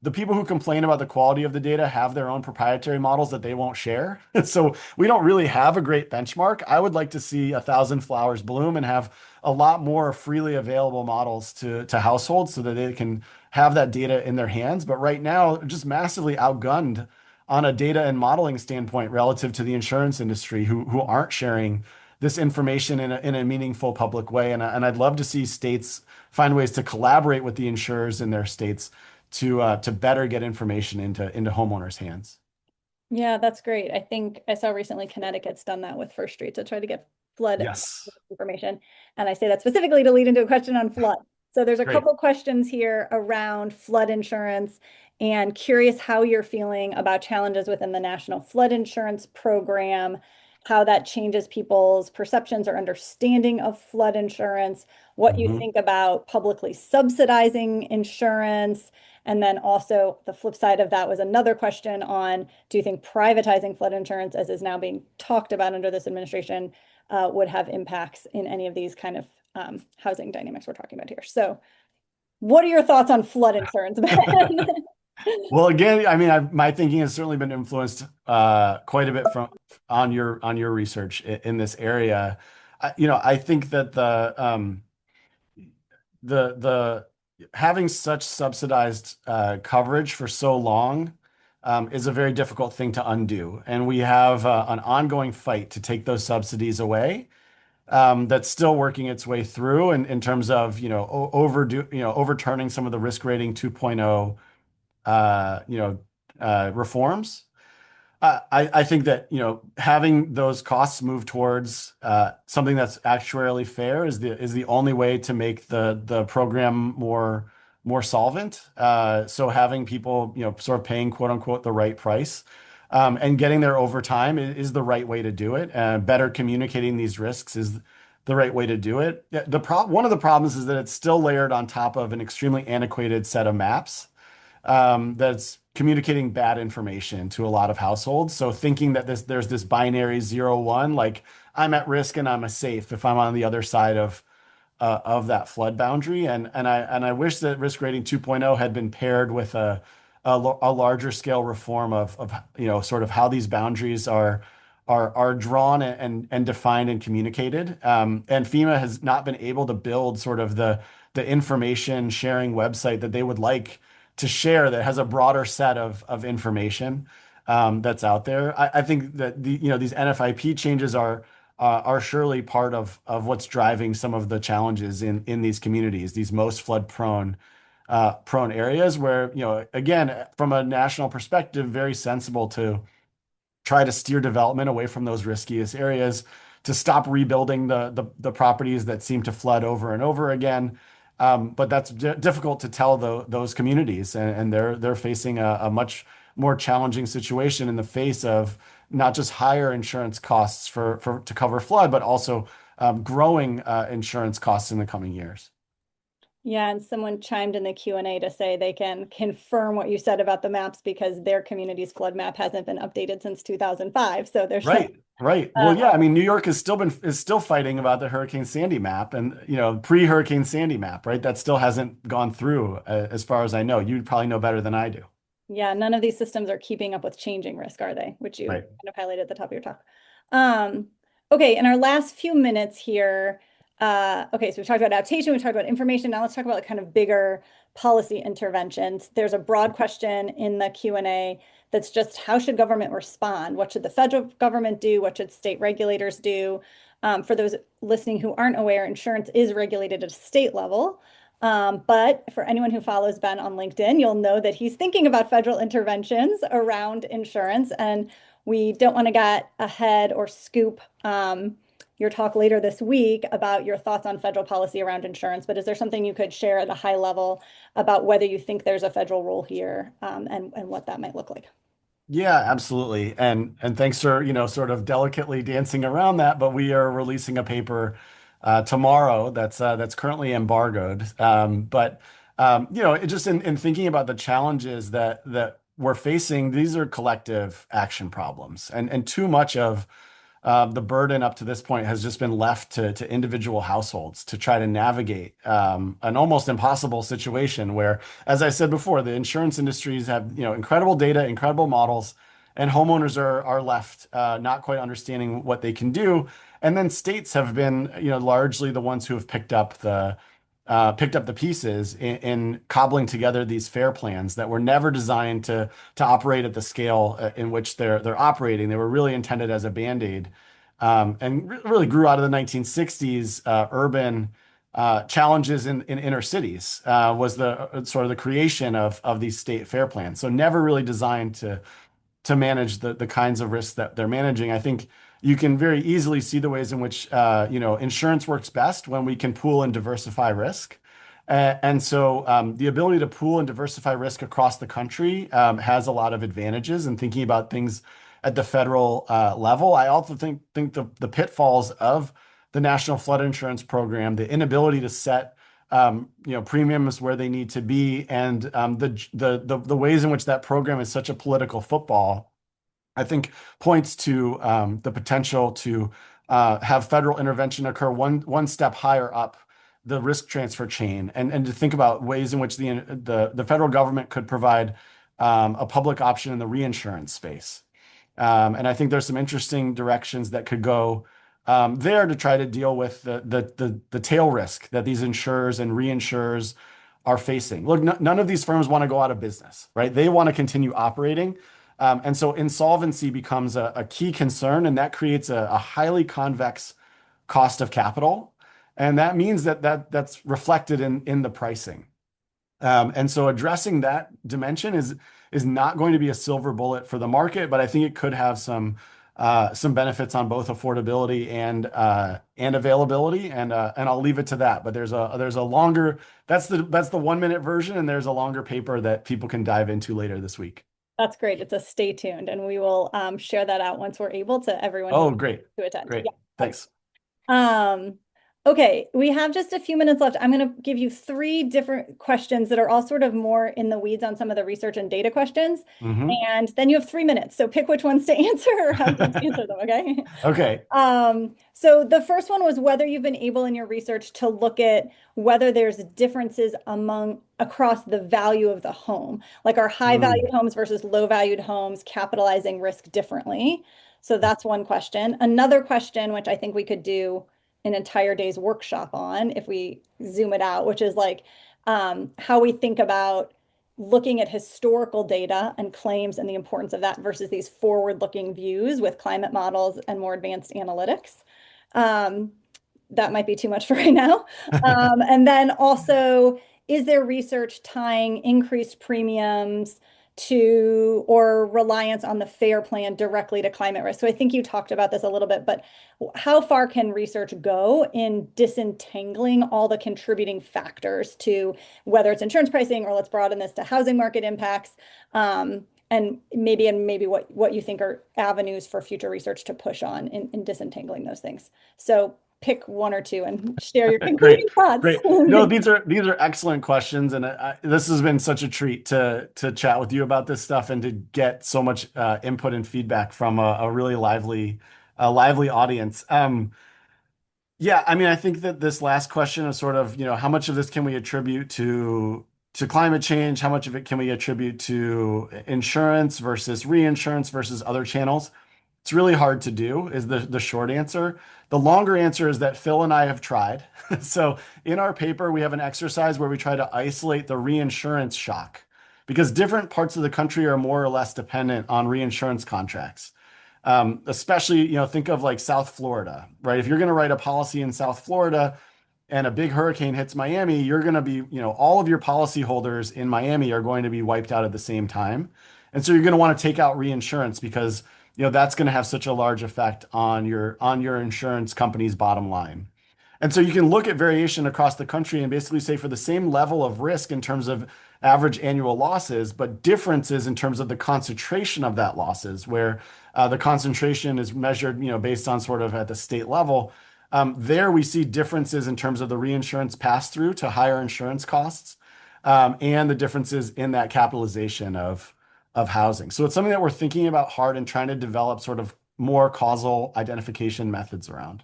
The people who complain about the quality of the data have their own proprietary models that they won't share. So we don't really have a great benchmark. I would like to see 1,000 flowers bloom and have a lot more freely available models to households so that they can have that data in their hands. But right now, just massively outgunned on a data and modeling standpoint relative to the insurance industry who aren't sharing this information in a meaningful public way. And I'd love to see states find ways to collaborate with the insurers in their states to better get information into homeowners' hands. Yeah, that's great. I think I saw recently Connecticut's done that with First Street to try to get flood Yes. information. And I say that specifically to lead into a question on flood. So there's a Great. couple questions here around flood insurance and curious how you're feeling about challenges within the National Flood Insurance Program, how that changes people's perceptions or understanding of flood insurance, what you Mhm. think about publicly subsidizing insurance. And then also the flip side of that was another question on, do you think privatizing flood insurance, as is now being talked about under this administration, would have impacts in any of these kind of housing dynamics we're talking about here? So what are your thoughts on flood insurance, Ben? Well, again, I mean, my thinking has certainly been influenced quite a bit from on your research in this area. I think that the having such subsidized coverage for so long is a very difficult thing to undo. And we have an ongoing fight to take those subsidies away. That's still working its way through in terms of, overturning some of the risk rating 2.0, reforms. I think that, having those costs move towards something that's actuarially fair is the only way to make the program more solvent. So having people, sort of paying quote unquote the right price, and getting there over time is the right way to do it. Better communicating these risks is the right way to do it. One of the problems is that it's still layered on top of an extremely antiquated set of maps, that's communicating bad information to a lot of households. So thinking that there's this binary 0, 1, like I'm at risk and I'm a safe if I'm on the other side of that flood boundary. And I wish that risk rating 2.0 had been paired with a larger scale reform of sort of how these boundaries are drawn and defined and communicated. And FEMA has not been able to build sort of the information sharing website that they would like to share that has a broader set of information that's out there. I think that these NFIP changes are surely part of what's driving some of the challenges in these communities, these most flood prone areas where, again, from a national perspective, very sensible to try to steer development away from those riskiest areas, to stop rebuilding the properties that seem to flood over and over again. But that's difficult to tell those communities, and they're facing a much more challenging situation in the face of not just higher insurance costs to cover flood, but also growing insurance costs in the coming years. Yeah, and someone chimed in the Q&A to say they can confirm what you said about the maps because their community's flood map hasn't been updated since 2005. So there's some, Right, right. Well, uh, yeah, I mean, New York is still fighting about the Hurricane Sandy map, and pre-Hurricane Sandy map, right? That still hasn't gone through, as far as I know. You'd probably know better than I do. yeah, none of these systems are keeping up with changing risk, are they? Which you Right. kind of highlighted at the top of your talk. Um, okay, in our last few minutes here, okay, so we've talked about adaptation, we've talked about information. Now let's talk about like kind of bigger policy interventions. There's a broad question in the Q&A that's just how should government respond? What should the federal government do? What should state regulators do? For those listening who aren't aware, insurance is regulated at a state level. But for anyone who follows Ben on LinkedIn, you'll know that he's thinking about federal interventions around insurance. And we don't want to get ahead or scoop your talk later this week about your thoughts on federal policy around insurance. But is there something you could share at a high level about whether you think there's a federal role here, and what that might look like? Yeah, absolutely. And thanks for, sort of delicately dancing around that, but we are releasing a paper tomorrow that's currently embargoed. But just in thinking about the challenges that we're facing, these are collective action problems. And too much of the burden up to this point has just been left to individual households to try to navigate an almost impossible situation where, as I said before, the insurance industries have incredible data, incredible models, and homeowners are left not quite understanding what they can do. And then states have been largely the ones who have picked up the pieces in cobbling together these fair plans that were never designed to operate at the scale in which they're operating. They were really intended as a band-aid, and really grew out of the 1960s urban challenges in inner cities, was the sort of the creation of these state fair plans. So never really designed to manage the kinds of risks that they're managing. I think you can very easily see the ways in which insurance works best when we can pool and diversify risk. And so the ability to pool and diversify risk across the country has a lot of advantages in thinking about things at the federal level. I also think the pitfalls of the National Flood Insurance Program, the inability to set premiums where they need to be, and the ways in which that program is such a political football, I think points to the potential to have federal intervention occur one step higher up the risk transfer chain, and to think about ways in which the federal government could provide a public option in the reinsurance space. And I think there's some interesting directions that could go there to try to deal with the tail risk that these insurers and reinsurers are facing. Look, none of these firms want to go out of business, right? They want to continue operating. And so insolvency becomes a key concern, and that creates a highly convex cost of capital. And that means that's reflected in the pricing. And so addressing that dimension is not going to be a silver bullet for the market, but I think it could have some benefits on both affordability and availability. And I'll leave it to that. But there's a longer that's the 1 minute version, and there's a longer paper that people can dive into later this week. That's great. It's a stay tuned, and we will share that out once we're able to everyone who Oh, wants great. to attend. Great. Yeah. Thanks. Um, okay, we have just a few minutes left. I'm going to give you three different questions that are all sort of more in the weeds on some of the research and data questions. Hmm. And then you have 3 minutes. So pick which ones to answer or how to answer them, okay? Okay. So the first one was whether you've been able in your research to look at whether there's differences across the value of the home, like are high Mm. valued homes versus low valued homes capitalizing risk differently. So that's one question. Another question, which I think we could do an entire day's workshop on if we zoom it out, which is like how we think about looking at historical data and claims and the importance of that versus these forward-looking views with climate models and more advanced analytics. Um, that might be too much for right now. And then also, is there research tying increased premiums to or reliance on the FAIR plan directly to climate risk? So I think you talked about this a little bit, but how far can research go in disentangling all the contributing factors to whether it's insurance pricing or let's broaden this to housing market impacts? And maybe what you think are avenues for future research to push on in disentangling those things. So pick one or two and share your Great, concluding thoughts. great. No, these are excellent questions, and this has been such a treat to chat with you about this stuff and to get so much input and feedback from a really lively audience. Yeah, I mean, I think that this last question is sort of, how much of this can we attribute to climate change? How much of it can we attribute to insurance versus reinsurance versus other channels? It's really hard to do, is the short answer. The longer answer is that Phil and I have tried. So in our paper, we have an exercise where we try to isolate the reinsurance shock because different parts of the country are more or less dependent on reinsurance contracts. Especially, think of like South Florida, right? If you're going to write a policy in South Florida and a big hurricane hits Miami, you're going to be, all of your policyholders in Miami are going to be wiped out at the same time. And so you're going to want to take out reinsurance because, that's going to have such a large effect on your insurance company's bottom line. And so you can look at variation across the country and basically say for the same level of risk in terms of average annual losses, but differences in terms of the concentration of that losses, where the concentration is measured, based on sort of at the state level. There we see differences in terms of the reinsurance pass through to higher insurance costs, and the differences in that capitalization of housing. So it's something that we're thinking about hard and trying to develop sort of more causal identification methods around.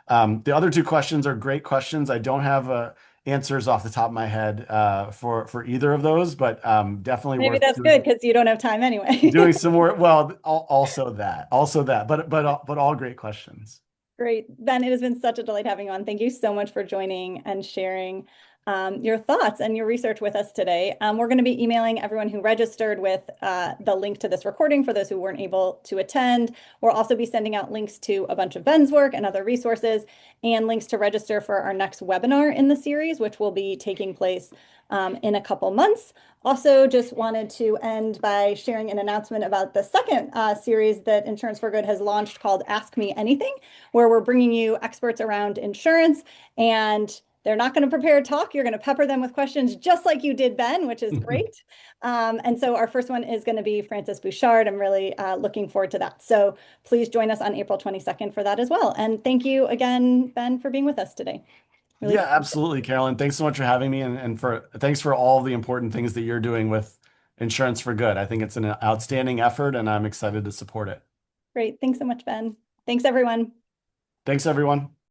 The other two questions are great questions. I don't have answers off the top of my head for either of those, but definitely Maybe worth that's good because you don't have time anyway. doing some more. Well, also that, but all great questions. Great. Ben, it has been such a delight having you on. Thank you so much for joining and sharing your thoughts and your research with us today. We're going to be emailing everyone who registered with the link to this recording for those who weren't able to attend. We'll also be sending out links to a bunch of Ben's work and other resources and links to register for our next webinar in the series, which will be taking place in a couple months. Also, just wanted to end by sharing an announcement about the second series that Insurance for Good has launched called Ask Me Anything, where we're bringing you experts around insurance, and they're not going to prepare a talk. You're going to pepper them with questions just like you did, Ben, which is great. And so our first one is going to be Francis Bouchard. I'm really looking forward to that. So please join us on April 22nd for that as well. And thank you again, Ben, for being with us today. Really Yeah, appreciate it. absolutely, Carolyn. Thanks so much for having me, and thanks for all the important things that you're doing with Insurance for Good. I think it's an outstanding effort, and I'm excited to support it. Great. Thanks so much, Ben. Thanks, everyone. Thanks, everyone.